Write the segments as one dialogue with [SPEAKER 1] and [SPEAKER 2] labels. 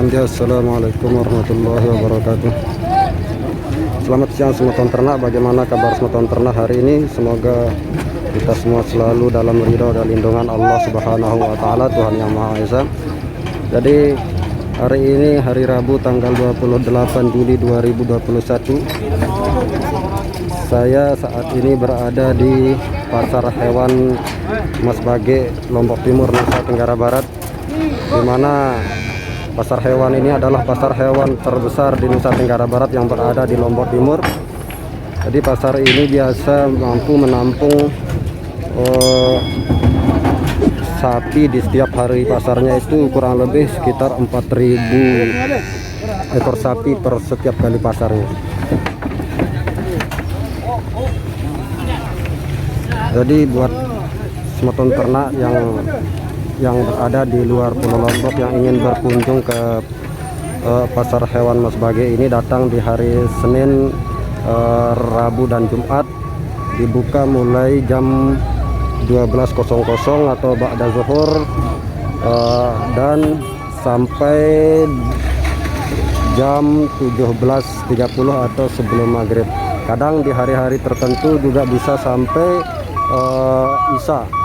[SPEAKER 1] Assalamualaikum warahmatullahi wabarakatuh. Selamat siang semua tuan ternak. Bagaimana kabar semua tuan ternak hari ini? Semoga kita semua selalu dalam ridho dan lindungan Allah Subhanahu wa taala, Tuhan Yang Maha Esa. Jadi hari ini hari Rabu tanggal 28 Juli 2021. Saya saat ini berada di Pasar Hewan Mas Bage, Lombok Timur, Nusa Tenggara Barat, di mana pasar hewan ini adalah pasar hewan terbesar di Nusa Tenggara Barat yang berada di Lombok Timur. Jadi pasar ini biasa mampu menampung sapi di setiap hari. Pasarnya itu kurang lebih sekitar 4.000 ekor sapi per setiap kali pasarnya. Jadi buat semua ternak yang berada di luar Pulau Lombok yang ingin berkunjung ke pasar hewan Mas Bage ini, datang di hari Senin, Rabu dan Jumat. Dibuka mulai jam 12.00 atau ba'da zuhur dan sampai jam 17.30 atau sebelum maghrib. Kadang di hari-hari tertentu juga bisa sampai Isya.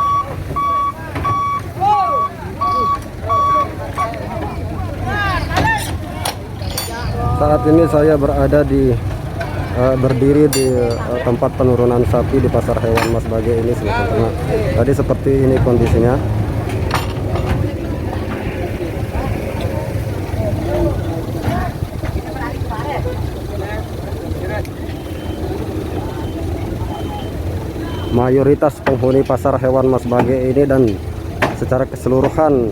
[SPEAKER 1] Saat ini saya berada berdiri di tempat penurunan sapi di pasar hewan Mas Bage ini sebetulnya. Tadi seperti ini kondisinya. Mayoritas penghuni pasar hewan Mas Bage ini dan secara keseluruhan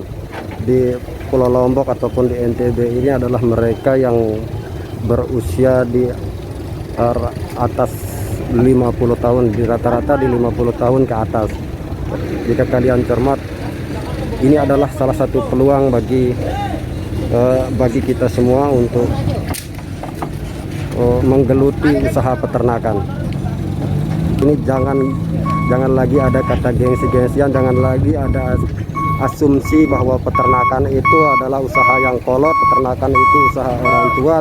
[SPEAKER 1] di Pulau Lombok ataupun di NTB ini adalah mereka yang berusia di atas 50 tahun, di rata-rata di 50 tahun ke atas. Jika kalian cermat, ini adalah salah satu peluang bagi kita semua untuk menggeluti usaha peternakan. Ini jangan lagi ada kata gengsi-gengsian, jangan lagi ada asumsi bahwa peternakan itu adalah usaha yang kolot, peternakan itu usaha orang tua.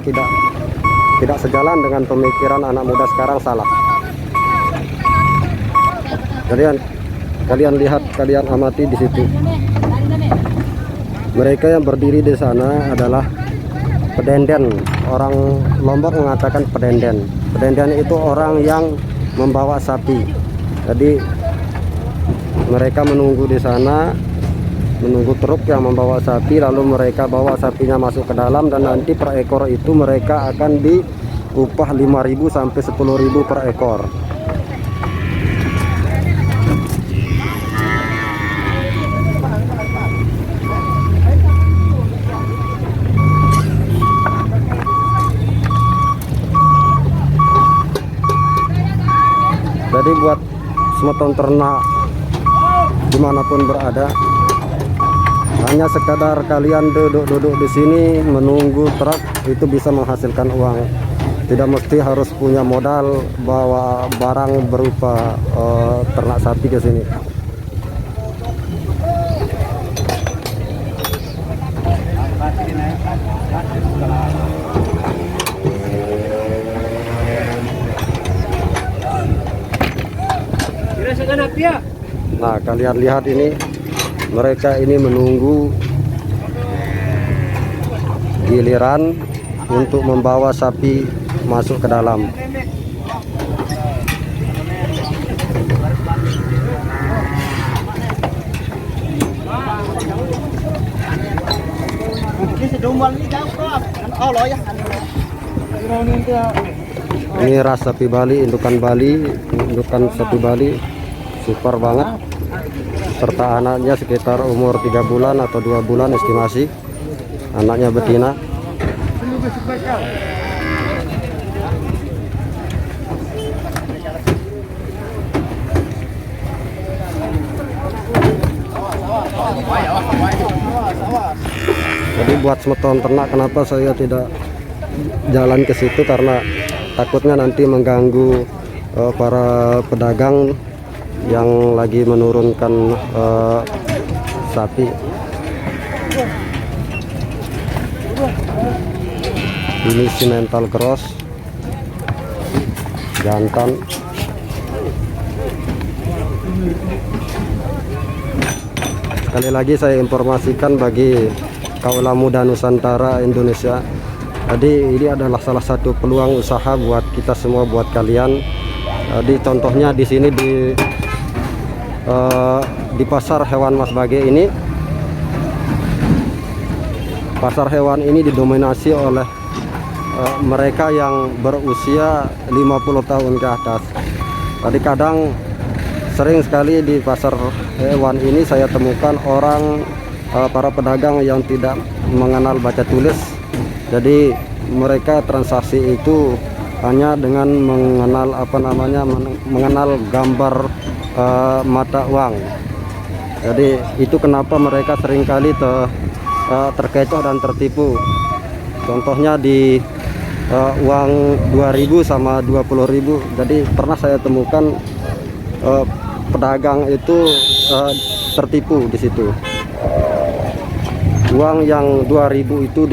[SPEAKER 1] Tidak sejalan dengan pemikiran anak muda sekarang, salah. Kalian lihat, kalian amati di situ. Mereka yang berdiri di sana adalah pedenden. Orang Lombok mengatakan pedenden. Pedenden itu orang yang membawa sapi. Jadi mereka menunggu di sana, menunggu truk yang membawa sapi, lalu mereka bawa sapinya masuk ke dalam, dan nanti per ekor itu mereka akan diupah 5.000 sampai 10.000 per ekor. Jadi buat semua ternak dimanapun berada, hanya sekadar kalian duduk di sini menunggu truk itu bisa menghasilkan uang. Tidak mesti harus punya modal bawa barang berupa ternak sapi ke sini. Nah, kalian lihat ini, mereka ini menunggu giliran untuk membawa sapi masuk ke dalam. Ini ras sapi Bali, indukan sapi Bali, super banget. Serta anaknya sekitar umur 3 bulan atau 2 bulan estimasi. Anaknya betina. Jadi buat semeton ternak, kenapa saya tidak jalan ke situ, karena takutnya nanti mengganggu para pedagang yang lagi menurunkan sapi. Ini simental cross jantan. Sekali lagi saya informasikan bagi kaula muda Nusantara Indonesia, jadi ini adalah salah satu peluang usaha buat kita semua, buat kalian. Jadi contohnya di sini di pasar hewan Mas Bage ini, pasar hewan ini didominasi oleh mereka yang berusia 50 tahun ke atas. Tadi kadang sering sekali di pasar hewan ini saya temukan orang, para pedagang yang tidak mengenal baca tulis. Jadi mereka transaksi itu hanya dengan mengenal mengenal gambar mata uang. Jadi itu kenapa mereka seringkali terkecoh dan tertipu. Contohnya di uang 2.000 sama 20.000. Jadi pernah saya temukan pedagang itu tertipu di situ. Uang yang 2.000 itu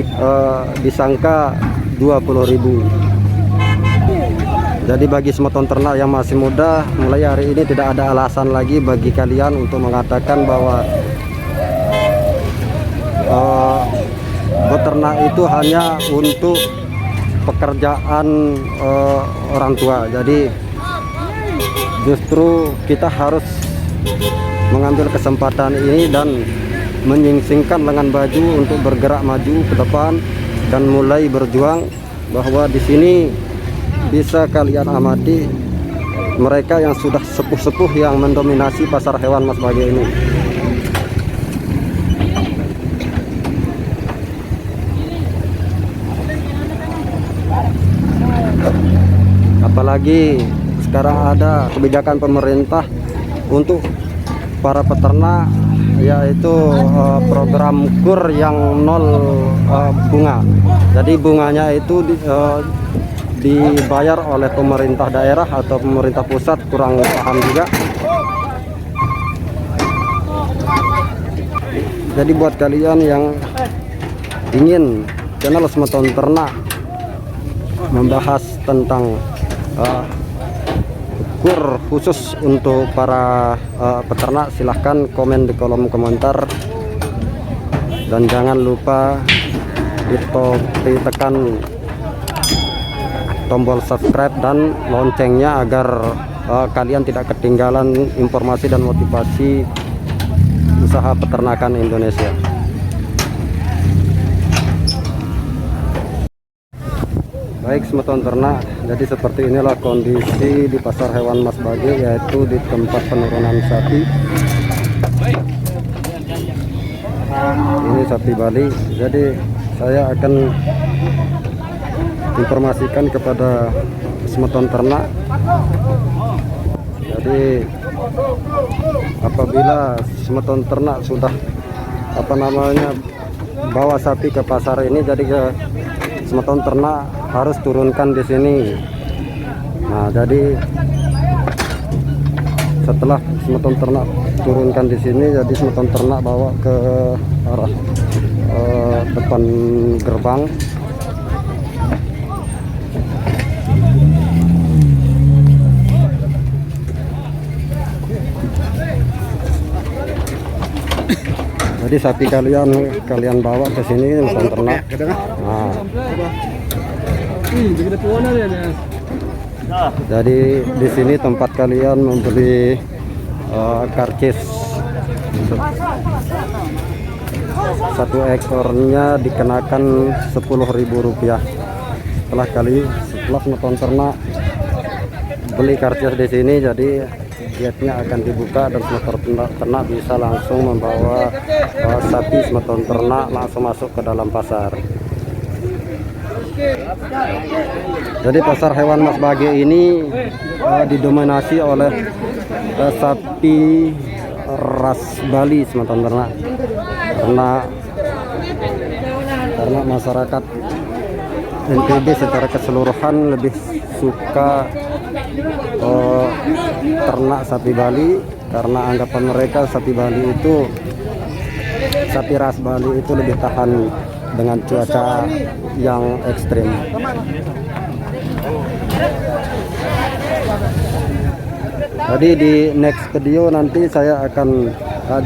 [SPEAKER 1] disangka 20.000. Jadi bagi semeton ternak yang masih muda, mulai hari ini tidak ada alasan lagi bagi kalian untuk mengatakan bahwa beternak itu hanya untuk pekerjaan orang tua. Jadi justru kita harus mengambil kesempatan ini dan menyingsingkan lengan baju untuk bergerak maju ke depan dan mulai berjuang. Bahwa di sini bisa kalian amati mereka yang sudah sepuh-sepuh yang mendominasi pasar hewan Mas Bage ini. Apalagi sekarang ada kebijakan pemerintah untuk para peternak, yaitu program KUR yang nol bunga. Jadi bunganya itu dibayar oleh pemerintah daerah atau pemerintah pusat, kurang paham juga. Jadi buat kalian yang ingin channel Semeton Ternak membahas tentang KUR khusus untuk para peternak, silahkan komen di kolom komentar, dan jangan lupa ditekan tombol subscribe dan loncengnya agar kalian tidak ketinggalan informasi dan motivasi usaha peternakan Indonesia. Baik Semeton Ternak, jadi seperti inilah kondisi di pasar hewan Mas Bage, yaitu di tempat penurunan sapi. Ini sapi Bali. Jadi saya akan informasikan kepada Semeton Ternak. Jadi apabila Semeton Ternak sudah bawa sapi ke pasar ini, jadi ke Semeton Ternak harus turunkan di sini. Nah, jadi setelah Semeton Ternak turunkan di sini, jadi Semeton Ternak bawa ke arah depan gerbang. Jadi sapi kalian bawa ke sini Semeton Ternak. Nah, jadi di sini tempat kalian membeli karcis. Satu ekornya dikenakan Rp10.000. Setelah Semeton Ternak beli karcis di sini, jadi gate-nya akan dibuka dan Semeton Ternak bisa langsung membawa sapi Semeton Ternak langsung masuk ke dalam pasar. Jadi pasar hewan Mas Bage ini didominasi oleh sapi ras Bali Semeton Ternak, karena masyarakat NTB secara keseluruhan lebih suka ternak sapi Bali, karena anggapan mereka sapi ras Bali itu lebih tahan dengan cuaca yang ekstrim. Jadi di next video nanti saya akan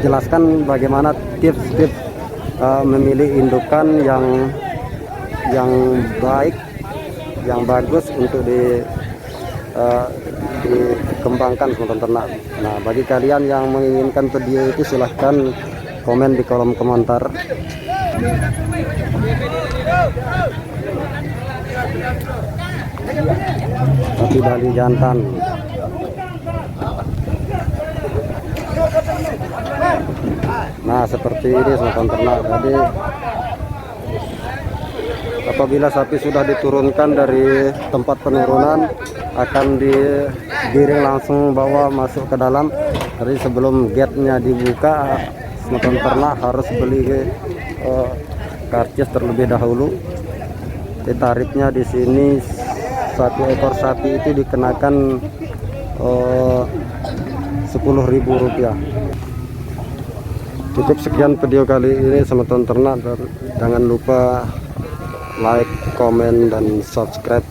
[SPEAKER 1] jelaskan bagaimana tips-tips memilih indukan yang baik, yang bagus untuk dikembangkan semeton ternak. Nah, bagi kalian yang menginginkan video itu silahkan komen di kolom komentar. Tapi dari jantan. Nah, seperti ini semeton ternak. Jadi apabila sapi sudah diturunkan dari tempat penurunan, akan digiring langsung bawa masuk ke dalam. Jadi sebelum gate-nya dibuka, semeton ternak harus beli karcis terlebih dahulu. Jadi tarifnya di sini 1 ekor sapi itu dikenakan Rp10.000. Cukup sekian video kali ini semeton ternak, dan jangan lupa like, komen, dan subscribe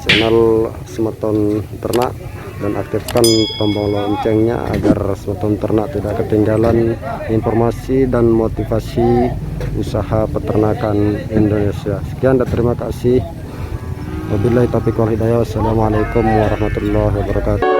[SPEAKER 1] channel semeton ternak, dan aktifkan tombol loncengnya agar semeton ternak tidak ketinggalan informasi dan motivasi usaha peternakan Indonesia. Sekian dan terima kasih. Wabillahi taufiq wal hidayah. Wassalamualaikum warahmatullahi wabarakatuh.